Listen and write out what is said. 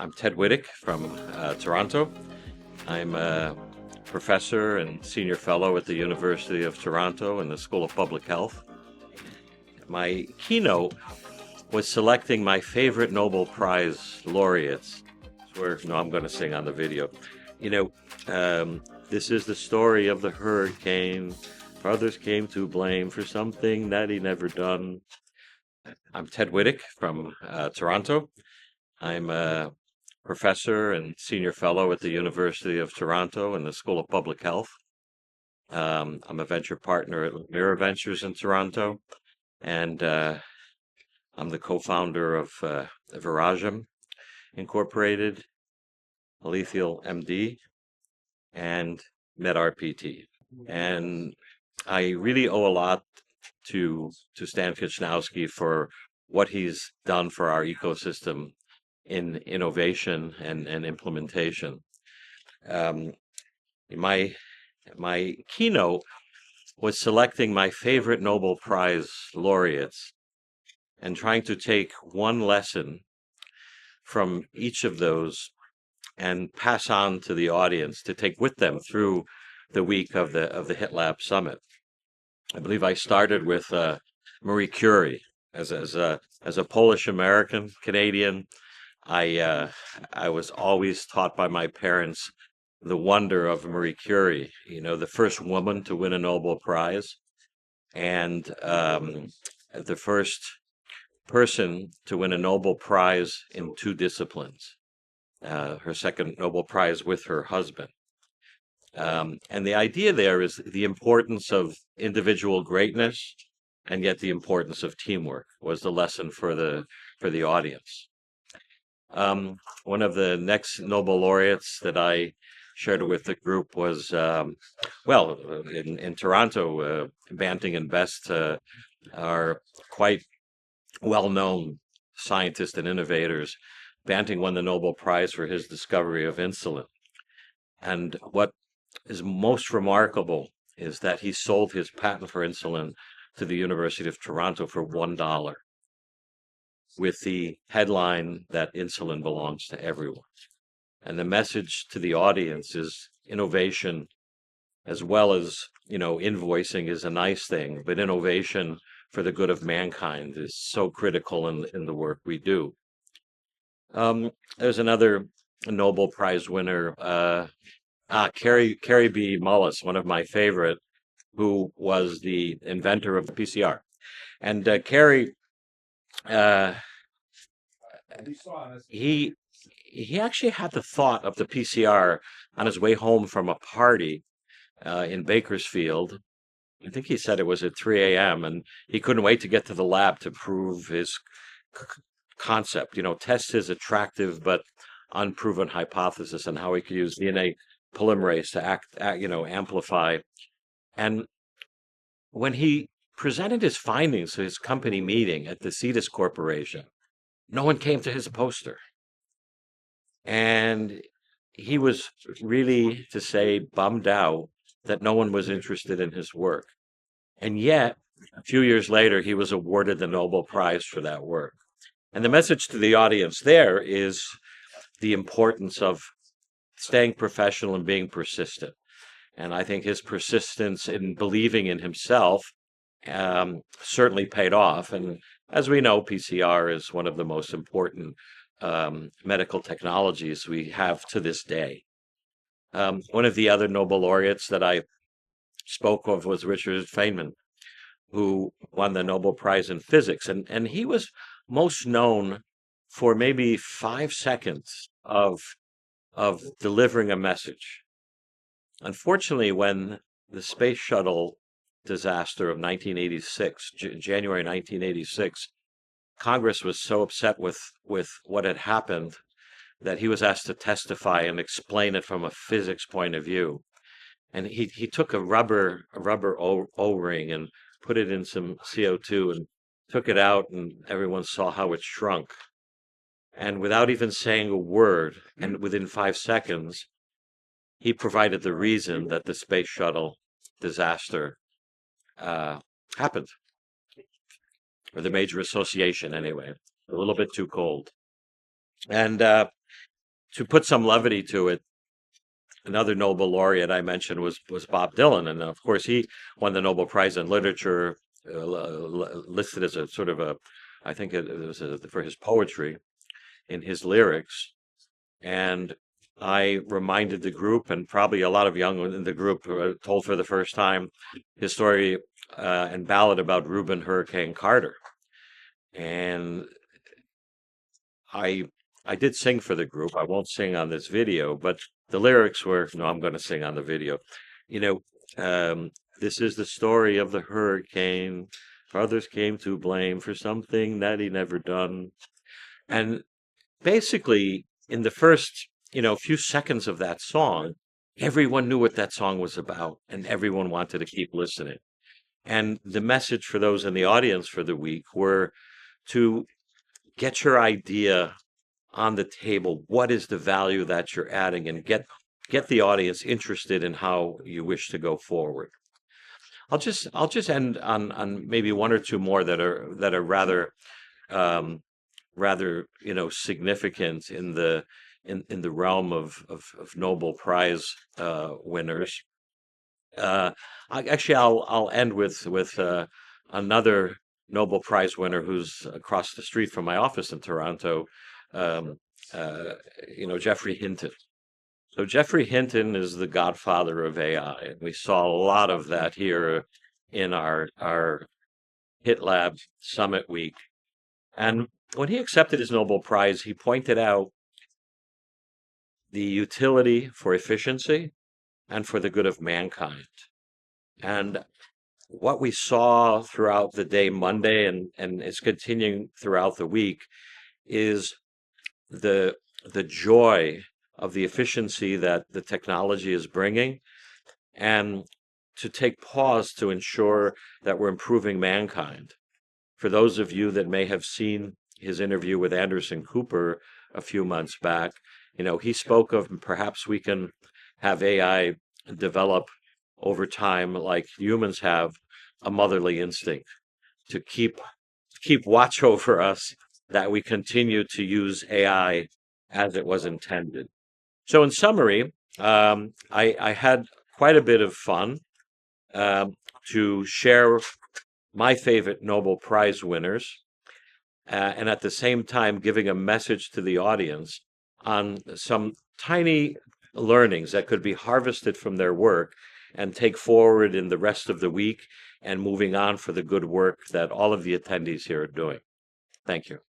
I'm Ted Witek from Toronto. I'm a professor and senior fellow at the University of Toronto in the School of Public Health. My keynote was selecting my favorite Nobel Prize laureates. I'm going to sing on the video. You know, this is the story of the hurricane. Others came to blame for something that he never done. I'm Ted Witek from Toronto. I'm a professor and senior fellow at the University of Toronto in the School of Public Health. I'm a venture partner at Mirror Ventures in Toronto, and I'm the co-founder of Virajum Incorporated, Alethioel MD, and MedRPT. And I really owe a lot to Stan Kichnowski for what he's done for our ecosystem in innovation and implementation. My keynote was selecting my favorite Nobel Prize laureates and trying to take one lesson from each of those and pass on to the audience to take with them through the week of the HITLAB Summit. I believe I started with Marie Curie as a Polish American Canadian. I was always taught by my parents the wonder of Marie Curie, the first woman to win a Nobel Prize, and the first person to win a Nobel Prize in two disciplines, her second Nobel Prize with her husband. And the idea there is the importance of individual greatness, and yet the importance of teamwork was the lesson for the audience. One of the next Nobel laureates that I shared with the group was, in Toronto, Banting and Best are quite well-known scientists and innovators. Banting won the Nobel Prize for his discovery of insulin. And what is most remarkable is that he sold his patent for insulin to the University of Toronto for $1, with the headline that insulin belongs to everyone. And the message to the audience is innovation, as well as, invoicing is a nice thing, but innovation for the good of mankind is so critical in the work we do. There's another Nobel Prize winner, Kary Mullis, one of my favorite, who was the inventor of the PCR. And Kary, he actually had the thought of the PCR on his way home from a party in Bakersfield. I think he said it was at 3 a.m. and he couldn't wait to get to the lab to prove his concept, test his attractive but unproven hypothesis on how he could use DNA polymerase to amplify. And when he presented his findings to his company meeting at the Cetus Corporation, no one came to his poster. And he was really, to say, bummed out that no one was interested in his work. And yet, a few years later, he was awarded the Nobel Prize for that work. And the message to the audience there is the importance of staying professional and being persistent. And I think his persistence in believing in himself certainly paid off. And as we know, PCR is one of the most important medical technologies we have to this day. One of the other Nobel laureates that I spoke of was Richard Feynman, who won the Nobel Prize in physics. And he was most known for maybe 5 seconds of delivering a message. Unfortunately, when the space shuttle disaster of 1986, January 1986, Congress was so upset with what had happened that he was asked to testify and explain it from a physics point of view. And he took a rubber O-ring and put it in some CO2 and took it out, and everyone saw how it shrunk. And without even saying a word, and within 5 seconds, he provided the reason that the space shuttle disaster happened, or the major association anyway. A little bit too cold. And to put some levity to it, another Nobel laureate I mentioned was Bob Dylan, and of course he won the Nobel Prize in Literature, listed as a sort of a, I think it was for his poetry in his lyrics, and I reminded the group, and probably a lot of young in the group told for the first time his story and ballad about Reuben Hurricane Carter, and I I did sing for the group. I won't sing on this video, but the lyrics were, no, I'm going to sing on the video. You know, this is the story of the hurricane. Others came to blame for something that he never done. And basically, in the first, few seconds of that song, everyone knew what that song was about, and everyone wanted to keep listening. And the message for those in the audience for the week were to get your idea on the table. What is the value that you're adding, and get the audience interested in how you wish to go forward. I'll just end on maybe one or two more that are um, rather significant in the realm of Nobel Prize winners. I'll end with another Nobel Prize winner who's across the street from my office in Toronto. Um, Geoffrey Hinton. So Geoffrey Hinton is the godfather of AI, and we saw a lot of that here in our HITLAB Summit week. And when he accepted his Nobel Prize, he pointed out the utility for efficiency and for the good of mankind. And what we saw throughout the day Monday, and it's continuing throughout the week, is the joy of the efficiency that the technology is bringing, and to take pause to ensure that we're improving mankind. For those of you that may have seen his interview with Anderson Cooper a few months back, he spoke of perhaps we can have AI develop over time like humans have a motherly instinct to keep watch over us, that we continue to use AI as it was intended. So in summary, I had quite a bit of fun to share my favorite Nobel Prize winners, and at the same time giving a message to the audience on some tiny learnings that could be harvested from their work and take forward in the rest of the week, and moving on for the good work that all of the attendees here are doing. Thank you.